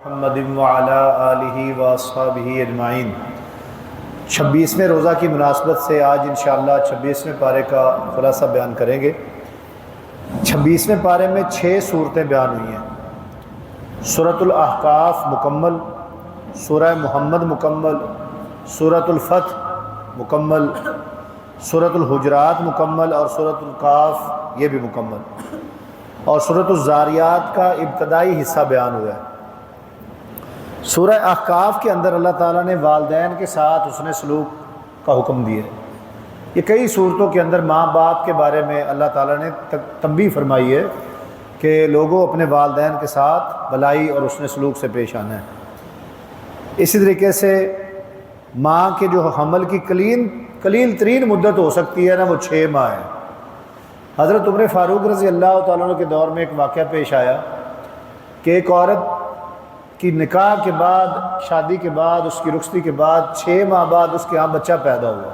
محمد وعلی آلہ واصحابہ اجمعین۔ 26ویں روزہ کی مناسبت سے آج انشاءاللہ 26ویں پارے کا خلاصہ بیان کریں گے۔ 26ویں پارے میں 6 صورتیں بیان ہوئی ہیں۔ سورۃ الاحقاف مکمل، سورہ محمد مکمل، سورۃ الفتح مکمل، سورۃ الحجرات مکمل اور سورۃ القاف یہ بھی مکمل، اور سورۃ الزاریات کا ابتدائی حصہ بیان ہوا ہے۔ سورہ احقاف کے اندر اللہ تعالیٰ نے والدین کے ساتھ حسن سلوک کا حکم دیا ہے۔ یہ کئی صورتوں کے اندر ماں باپ کے بارے میں اللہ تعالیٰ نے تنبیہ فرمائی ہے کہ لوگوں اپنے والدین کے ساتھ بھلائی اور حسن سلوک سے پیش آنا ہے۔ اسی طریقے سے ماں کے جو حمل کی قلیل ترین مدت ہو سکتی ہے نا، وہ 6 ماہ ہے۔ حضرت عمر فاروق رضی اللہ تعالیٰ عنہ کے دور میں ایک واقعہ پیش آیا کہ ایک عورت کی نکاح کے بعد، شادی کے بعد، اس کی رخصتی کے بعد 6 ماہ بعد اس کے ہاں بچہ پیدا ہوا۔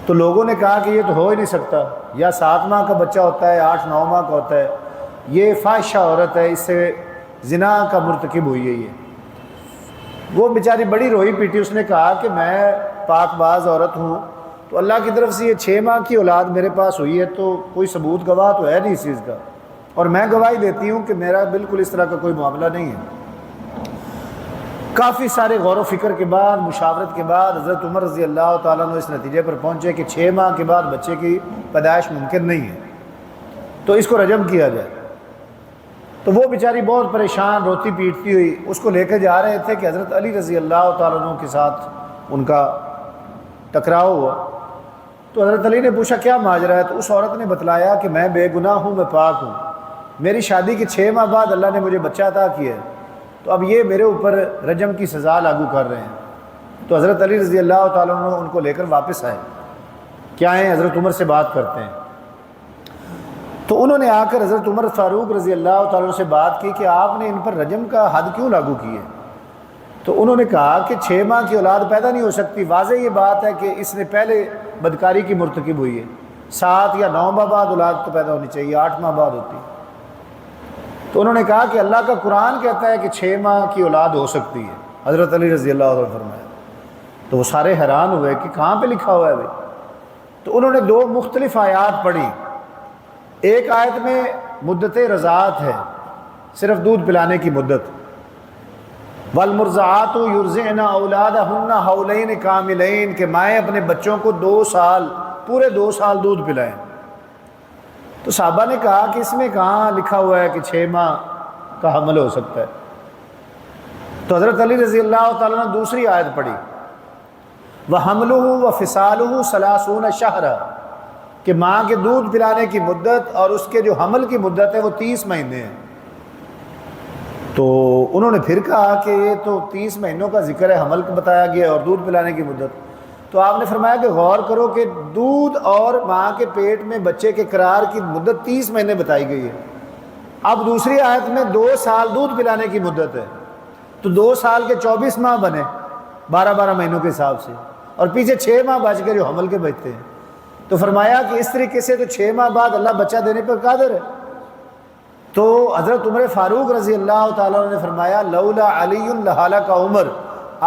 تو لوگوں نے کہا کہ یہ تو ہو ہی نہیں سکتا، یا 7 ماہ کا بچہ ہوتا ہے، 8-9 ماہ کا ہوتا ہے، یہ فاحشہ عورت ہے، اس سے زنا کا مرتکب ہوئی ہے یہ۔ وہ بیچاری بڑی روئی پیٹی، اس نے کہا کہ میں پاک باز عورت ہوں، تو اللہ کی طرف سے یہ 6 ماہ کی اولاد میرے پاس ہوئی ہے، تو کوئی ثبوت گواہ تو ہے نہیں اس چیز کا، اور میں گواہی دیتی ہوں کہ میرا بالکل اس طرح کا کوئی معاملہ نہیں ہے۔ کافی سارے غور و فکر کے بعد، مشاورت کے بعد حضرت عمر رضی اللہ تعالیٰ عنہ اس نتیجے پر پہنچے کہ 6 ماہ کے بعد بچے کی پیدائش ممکن نہیں ہے، تو اس کو رجم کیا جائے۔ تو وہ بیچاری بہت پریشان، روتی پیٹتی ہوئی اس کو لے کے جا رہے تھے کہ حضرت علی رضی اللہ تعالیٰ عنہ کے ساتھ ان کا ٹکراؤ ہوا۔ تو حضرت علی نے پوچھا کیا ماجرا ہے؟ تو اس عورت نے بتلایا کہ میں بے گناہ ہوں، میں پاک ہوں، میری شادی کے 6 ماہ بعد اللہ نے مجھے بچہ عطا کیا ہے، تو اب یہ میرے اوپر رجم کی سزا لاگو کر رہے ہیں۔ تو حضرت علی رضی اللہ تعالیٰ عنہ ان کو لے کر واپس آئے کہ آئیں حضرت عمر سے بات کرتے ہیں۔ تو انہوں نے آ کر حضرت عمر فاروق رضی اللہ تعالیٰ عنہ سے بات کی کہ آپ نے ان پر رجم کا حد کیوں لاگو کی ہے؟ تو انہوں نے کہا کہ 6 ماہ کی اولاد پیدا نہیں ہو سکتی، واضح یہ بات ہے کہ اس نے پہلے بدکاری کی مرتکب ہوئی ہے، 7 یا 9 ماہ بعد اولاد تو پیدا ہونی چاہیے، 8 ماہ بعد ہوتی۔ تو انہوں نے کہا کہ اللہ کا قرآن کہتا ہے کہ 6 ماہ کی اولاد ہو سکتی ہے، حضرت علی رضی اللہ عنہ نے فرمایا۔ تو وہ سارے حیران ہوئے کہ کہاں پہ لکھا ہوا ہے بھائی؟ تو انہوں نے 2 مختلف آیات پڑھی۔ ایک آیت میں مدت رضاعت ہے، صرف دودھ پلانے کی مدت، والمرضعات یرضعن اولادہن حولین کاملین، کہ مائیں اپنے بچوں کو 2 سال، پورے 2 سال دودھ پلائیں۔ تو صحابہ نے کہا کہ اس میں کہاں لکھا ہوا ہے کہ 6 ماہ کا حمل ہو سکتا ہے؟ تو حضرت علی رضی اللہ تعالیٰ نے دوسری آیت پڑھی، وَحَمْلُهُ وَفِصَالُهُ 30 شَهْرًا، کہ ماں کے دودھ پلانے کی مدت اور اس کے جو حمل کی مدت ہے وہ 30 مہینے ہیں۔ تو انہوں نے پھر کہا کہ یہ تو 30 مہینوں کا ذکر ہے، حمل کا بتایا گیا اور دودھ پلانے کی مدت۔ تو آپ نے فرمایا کہ غور کرو کہ دودھ اور ماں کے پیٹ میں بچے کے قرار کی مدت 30 مہینے بتائی گئی ہے۔ اب دوسری آیت میں 2 سال دودھ پلانے کی مدت ہے، تو 2 سال کے 24 ماہ بنے 12 مہینوں کے حساب سے، اور پیچھے 6 ماہ بچ کے جو حمل کے بچتے ہیں۔ تو فرمایا کہ اس طریقے سے تو 6 ماہ بعد اللہ بچہ دینے پر قادر ہے۔ تو حضرت عمر فاروق رضی اللہ تعالیٰ عنہ نے فرمایا لولا علی لہلک عمر،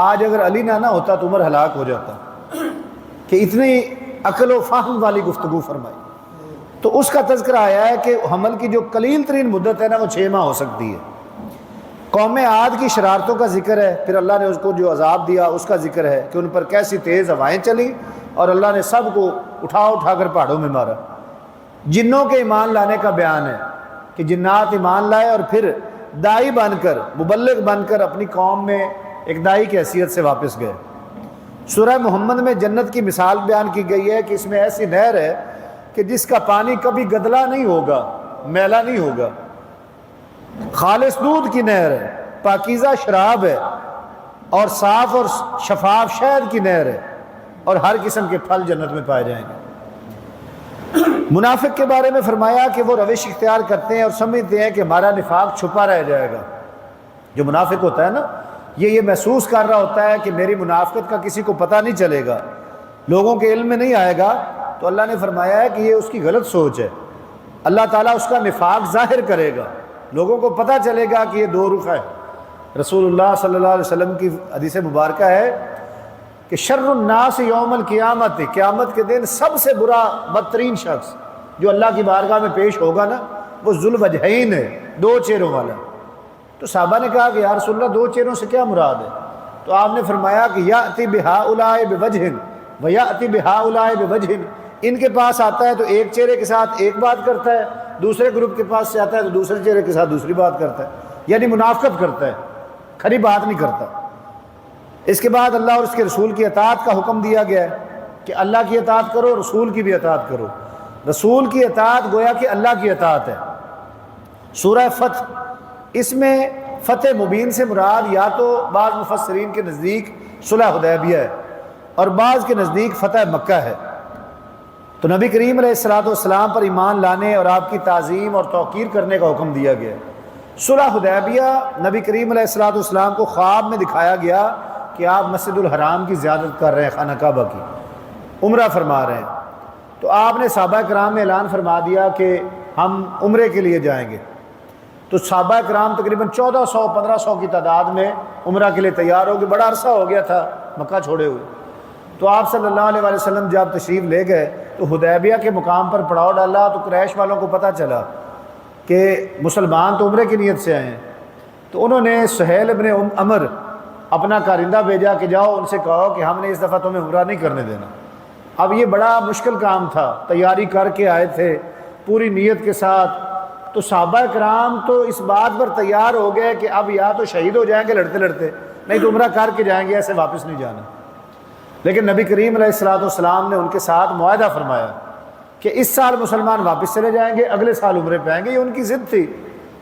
آج اگر علی نہ ہوتا تو عمر ہلاک ہو جاتا، کہ اتنی عقل و فہم والی گفتگو فرمائی۔ تو اس کا تذکرہ آیا ہے کہ حمل کی جو قلیل ترین مدت ہے نا، وہ 6 ماہ ہو سکتی ہے۔ قوم عاد کی شرارتوں کا ذکر ہے، پھر اللہ نے اس کو جو عذاب دیا اس کا ذکر ہے کہ ان پر کیسی تیز ہوائیں چلیں اور اللہ نے سب کو اٹھا کر پہاڑوں میں مارا۔ جنوں کے ایمان لانے کا بیان ہے کہ جنات ایمان لائے اور پھر دائی بن کر، مبلغ بن کر اپنی قوم میں ایک دائی کی حیثیت سے واپس گئے۔ سورہ محمد میں جنت کی مثال بیان کی گئی ہے کہ اس میں ایسی نہر ہے کہ جس کا پانی کبھی گدلا نہیں ہوگا، میلا نہیں ہوگا، خالص دودھ کی نہر ہے، پاکیزہ شراب ہے، اور صاف اور شفاف شہد کی نہر ہے، اور ہر قسم کے پھل جنت میں پائے جائیں گے۔ منافق کے بارے میں فرمایا کہ وہ روش اختیار کرتے ہیں اور سمجھتے ہیں کہ ہمارا نفاق چھپا رہ جائے گا۔ جو منافق ہوتا ہے نا، یہ محسوس کر رہا ہوتا ہے کہ میری منافقت کا کسی کو پتہ نہیں چلے گا، لوگوں کے علم میں نہیں آئے گا۔ تو اللہ نے فرمایا ہے کہ یہ اس کی غلط سوچ ہے، اللہ تعالیٰ اس کا نفاق ظاہر کرے گا، لوگوں کو پتہ چلے گا کہ یہ 2 رخ ہے، رسول اللہ صلی اللہ علیہ وسلم کی حدیث مبارکہ ہے کہ شر الناس یوم القیامت، قیامت کے دن سب سے برا بدترین شخص جو اللہ کی بارگاہ میں پیش ہوگا نا، وہ ذو الوجہین ہے، دو چہروں والا۔ تو صحابہ نے کہا کہ یا رسول اللہ دو چہروں سے کیا مراد ہے؟ تو آپ نے فرمایا کہ یأتی بہؤلاء بوجہ ویأتی بہؤلاء بوجہ، ان کے پاس آتا ہے تو ایک چہرے کے ساتھ ایک بات کرتا ہے، دوسرے گروپ کے پاس سے آتا ہے تو دوسرے چہرے کے ساتھ دوسری بات کرتا ہے، یعنی منافقت کرتا ہے، کھری بات نہیں کرتا۔ اس کے بعد اللہ اور اس کے رسول کی اطاعت کا حکم دیا گیا ہے کہ اللہ کی اطاعت کرو، رسول کی بھی اطاعت کرو۔ رسول کی اطاعت گویا کہ اللہ کی اطاعت ہے۔ سورہ فتح، اس میں فتح مبین سے مراد یا تو بعض مفسرین کے نزدیک صلح حدیبیہ ہے اور بعض کے نزدیک فتح مکہ ہے۔ تو نبی کریم علیہ الصلوۃ والسلام پر ایمان لانے اور آپ کی تعظیم اور توقیر کرنے کا حکم دیا گیا ہے۔ صلح حدیبیہ نبی کریم علیہ الصلوۃ والسلام کو خواب میں دکھایا گیا کہ آپ مسجد الحرام کی زیارت کر رہے ہیں، خانہ کعبہ کی عمرہ فرما رہے ہیں۔ تو آپ نے صحابہ کرام میں اعلان فرما دیا کہ ہم عمرے کے لیے جائیں گے۔ تو صحابہ کرام تقریباً 1400-1500 کی تعداد میں عمرہ کے لیے تیار ہو گئے۔ بڑا عرصہ ہو گیا تھا مکہ چھوڑے ہوئے۔ تو آپ صلی اللہ علیہ وسلم جب تشریف لے گئے تو حدیبیہ کے مقام پر پڑاؤ ڈالا تو قریش والوں کو پتہ چلا کہ مسلمان تو عمرے کی نیت سے آئے ہیں۔ تو انہوں نے سہیل ابن عمر اپنا کارندہ بھیجا کہ جاؤ ان سے کہو کہ ہم نے اس دفعہ تمہیں عمرہ نہیں کرنے دینا۔ اب یہ بڑا مشکل کام تھا، تیاری کر کے آئے تھے پوری نیت کے ساتھ۔ تو صحابہ کرام تو اس بات پر تیار ہو گئے کہ اب یا تو شہید ہو جائیں گے لڑتے لڑتے، نہیں تو عمرہ کر کے جائیں گے، ایسے واپس نہیں جانا۔ لیکن نبی کریم علیہ الصلوۃ والسلام نے ان کے ساتھ معاہدہ فرمایا کہ اس سال مسلمان واپس چلے جائیں گے، اگلے سال عمرے پہ آئیں گے۔ یہ ان کی ضد تھی،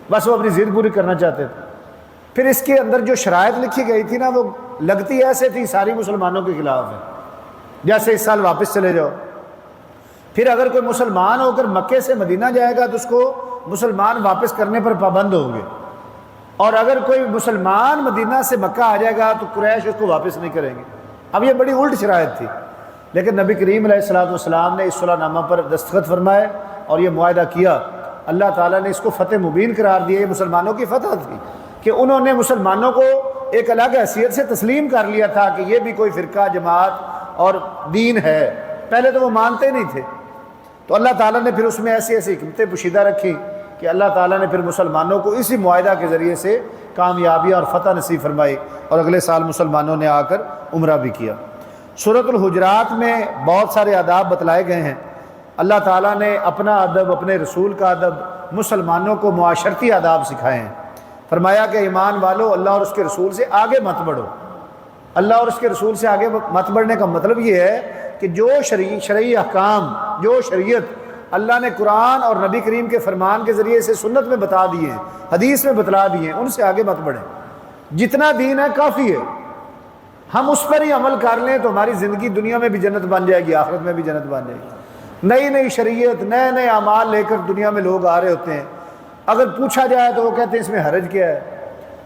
بس وہ اپنی ضد پوری کرنا چاہتے تھے۔ پھر اس کے اندر جو شرائط لکھی گئی تھی نا، وہ لگتی ایسے تھی ساری مسلمانوں کے خلاف ہے، جیسے اس سال واپس چلے جاؤ۔ پھر اگر کوئی مسلمان ہو کر مکے سے مدینہ جائے گا تو اس کو مسلمان واپس کرنے پر پابند ہوں گے، اور اگر کوئی مسلمان مدینہ سے مکہ آ جائے گا تو قریش اس کو واپس نہیں کریں گے۔ اب یہ بڑی الٹ شرائط تھی، لیکن نبی کریم علیہ الصلوۃ والسلام نے اس صلح نامہ پر دستخط فرمائے اور یہ معاہدہ کیا۔ اللہ تعالیٰ نے اس کو فتح مبین قرار دیا۔ یہ مسلمانوں کی فتح تھی کہ انہوں نے مسلمانوں کو ایک الگ حیثیت سے تسلیم کر لیا تھا کہ یہ بھی کوئی فرقہ جماعت اور دین ہے۔ پہلے تو وہ مانتے نہیں تھے، تو اللہ تعالیٰ نے پھر اس میں ایسی ایسی حکمتیں پوشیدہ رکھی کہ اللہ تعالیٰ نے پھر مسلمانوں کو اسی معاہدہ کے ذریعے سے کامیابی اور فتح نصیب فرمائی، اور اگلے سال مسلمانوں نے آ کر عمرہ بھی کیا۔ سورۃ الحجرات میں بہت سارے آداب بتلائے گئے ہیں۔ اللہ تعالیٰ نے اپنا ادب، اپنے رسول کا ادب، مسلمانوں کو معاشرتی آداب سکھائے ہیں۔ فرمایا کہ ایمان والو، اللہ اور اس کے رسول سے آگے مت بڑھو۔ اللہ اور اس کے رسول سے آگے مت بڑھنے کا مطلب یہ ہے کہ جو شرعی احکام، جو شریعت اللہ نے قرآن اور نبی کریم کے فرمان کے ذریعے سے سنت میں بتا دیے ہیں، حدیث میں بتلا دیے ہیں، ان سے آگے مت بڑھیں۔ جتنا دین ہے کافی ہے، ہم اس پر ہی عمل کر لیں تو ہماری زندگی دنیا میں بھی جنت بن جائے گی، آخرت میں بھی جنت بن جائے گی۔ نئی نئی شریعت، نئے نئے اعمال لے کر دنیا میں لوگ آ رہے ہوتے ہیں، اگر پوچھا جائے تو وہ کہتے ہیں اس میں حرج کیا ہے؟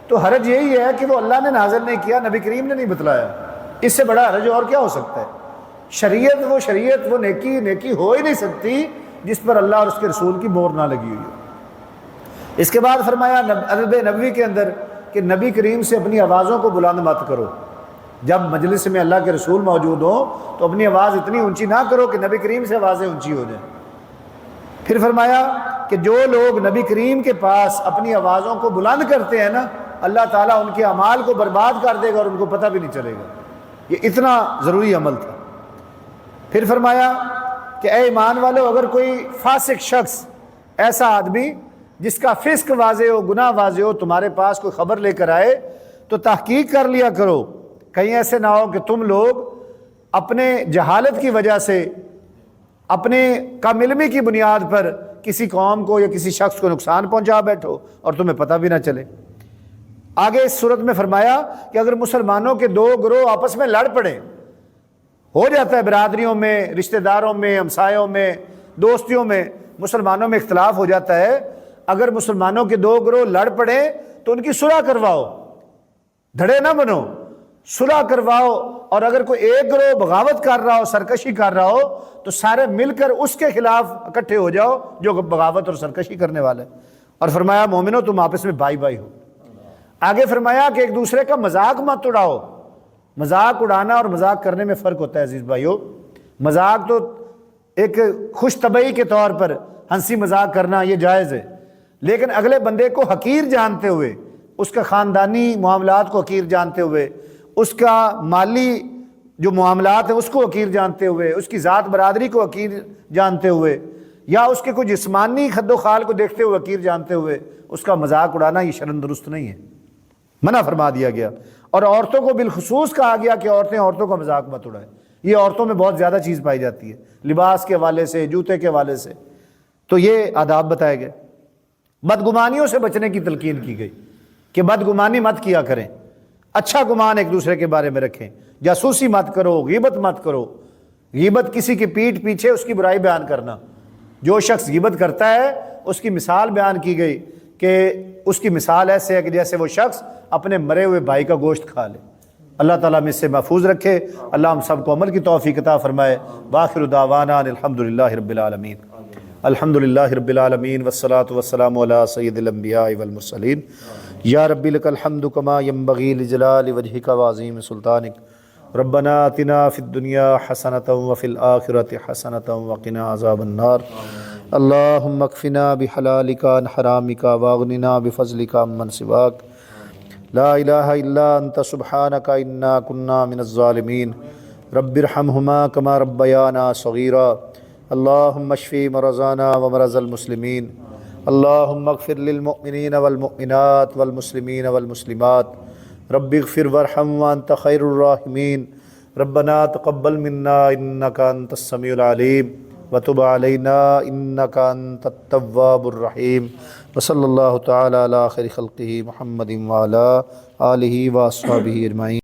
تو حرج یہی ہے کہ وہ اللہ نے نازل نہیں کیا، نبی کریم نے نہیں بتلایا، اس سے بڑا حرج اور کیا ہو سکتا ہے؟ شریعت وہ نیکی ہو ہی نہیں سکتی جس پر اللہ اور اس کے رسول کی مہر نہ لگی ہوئی ہے۔ اس کے بعد فرمایا ادب نبوی کے اندر کہ نبی کریم سے اپنی آوازوں کو بلند مت کرو۔ جب مجلس میں اللہ کے رسول موجود ہوں تو اپنی آواز اتنی اونچی نہ کرو کہ نبی کریم سے آوازیں اونچی ہو جائیں۔ پھر فرمایا کہ جو لوگ نبی کریم کے پاس اپنی آوازوں کو بلند کرتے ہیں نا، اللہ تعالیٰ ان کے اعمال کو برباد کر دے گا اور ان کو پتہ بھی نہیں چلے گا۔ یہ اتنا ضروری عمل تھا۔ پھر فرمایا کہ اے ایمان والو، اگر کوئی فاسق شخص، ایسا آدمی جس کا فسق واضح ہو، گناہ واضح ہو، تمہارے پاس کوئی خبر لے کر آئے تو تحقیق کر لیا کرو، کہیں ایسے نہ ہو کہ تم لوگ اپنے جہالت کی وجہ سے، اپنے کم علمی کی بنیاد پر کسی قوم کو یا کسی شخص کو نقصان پہنچا بیٹھو اور تمہیں پتہ بھی نہ چلے۔ آگے اس صورت میں فرمایا کہ اگر مسلمانوں کے دو گروہ آپس میں لڑ پڑیں، ہو جاتا ہے برادریوں میں، رشتہ داروں میں، ہمسایوں میں، دوستیوں میں، مسلمانوں میں اختلاف ہو جاتا ہے، اگر مسلمانوں کے دو گروہ لڑ پڑیں تو ان کی صلح کرواؤ، دھڑے نہ بنو، صلح کرواؤ۔ اور اگر کوئی ایک گروہ بغاوت کر رہا ہو، سرکشی کر رہا ہو، تو سارے مل کر اس کے خلاف اکٹھے ہو جاؤ جو بغاوت اور سرکشی کرنے والا ہے۔ اور فرمایا مومنو، تم آپس میں بھائی بھائی ہو۔ آگے فرمایا کہ ایک دوسرے کا مذاق مت اڑاؤ. مذاق اڑانا اور مذاق کرنے میں فرق ہوتا ہے عزیز بھائیو. مذاق تو ایک خوش طبعی کے طور پر ہنسی مذاق کرنا یہ جائز ہے، لیکن اگلے بندے کو حقیر جانتے ہوئے، اس کا خاندانی معاملات کو حقیر جانتے ہوئے، اس کا مالی جو معاملات ہیں اس کو حقیر جانتے ہوئے، اس کی ذات برادری کو حقیر جانتے ہوئے، یا اس کے کوئی جسمانی خد و خال کو دیکھتے ہوئے حقیر جانتے ہوئے اس کا مذاق اڑانا یہ شرعاً درست نہیں ہے، منع فرما دیا گیا. اور عورتوں کو بالخصوص کہا گیا کہ عورتیں عورتوں کا مذاق مت اڑائیں. یہ عورتوں میں بہت زیادہ چیز پائی جاتی ہے، لباس کے حوالے سے، جوتے کے حوالے سے. تو یہ آداب بتائے گئے. بدگمانیوں سے بچنے کی تلقین کی گئی کہ بدگمانی مت کیا کریں، اچھا گمان ایک دوسرے کے بارے میں رکھیں، جاسوسی مت کرو، غیبت مت کرو. غیبت کسی کی پیٹھ پیچھے اس کی برائی بیان کرنا. جو شخص غیبت کرتا ہے اس کی مثال بیان کی گئی کہ اس کی مثال ایسے ہے کہ جیسے وہ شخص اپنے مرے ہوئے بھائی کا گوشت کھا لے. اللہ تعالیٰ ہمیں اس سے محفوظ رکھے. اللہ ہم سب کو عمل کی توفیق عطا فرمائے. وآخر دعوانا الحمدللہ رب العالمین. الحمدللہ رب العالمین والصلاة والسلام علی سید الانبیاء والمرسلین. یا رب لک الحمد کما ینبغی لجلال وجہک وعظیم سلطانک. ربنا آتنا فی الدنیا حسنۃ وفی الآخرۃ حسنۃ وقنا عذاب النار. اللہم اکفنا بحلالک عن حرامک واغننا بفضلک عمن سواک. لا الہ الا انت سبحانک انا کنا من الظالمین. رب ارحمہما کما ربیانا صغیرا. اللہم اشفی مرضانا ومرض المسلمین. اللہم اغفر للمؤمنین والمؤمنات والمسلمین والمسلمات. رب اغفر وارحم وانت خیر الراحمین. ربنا تقبل منا انک انت السمیع العلیم وتب علینا انک انت التواب الرحیم. وصلی اللہ تعالی علی خیر خلقہ محمد وعلی آلہ واصحابہ اجمعین.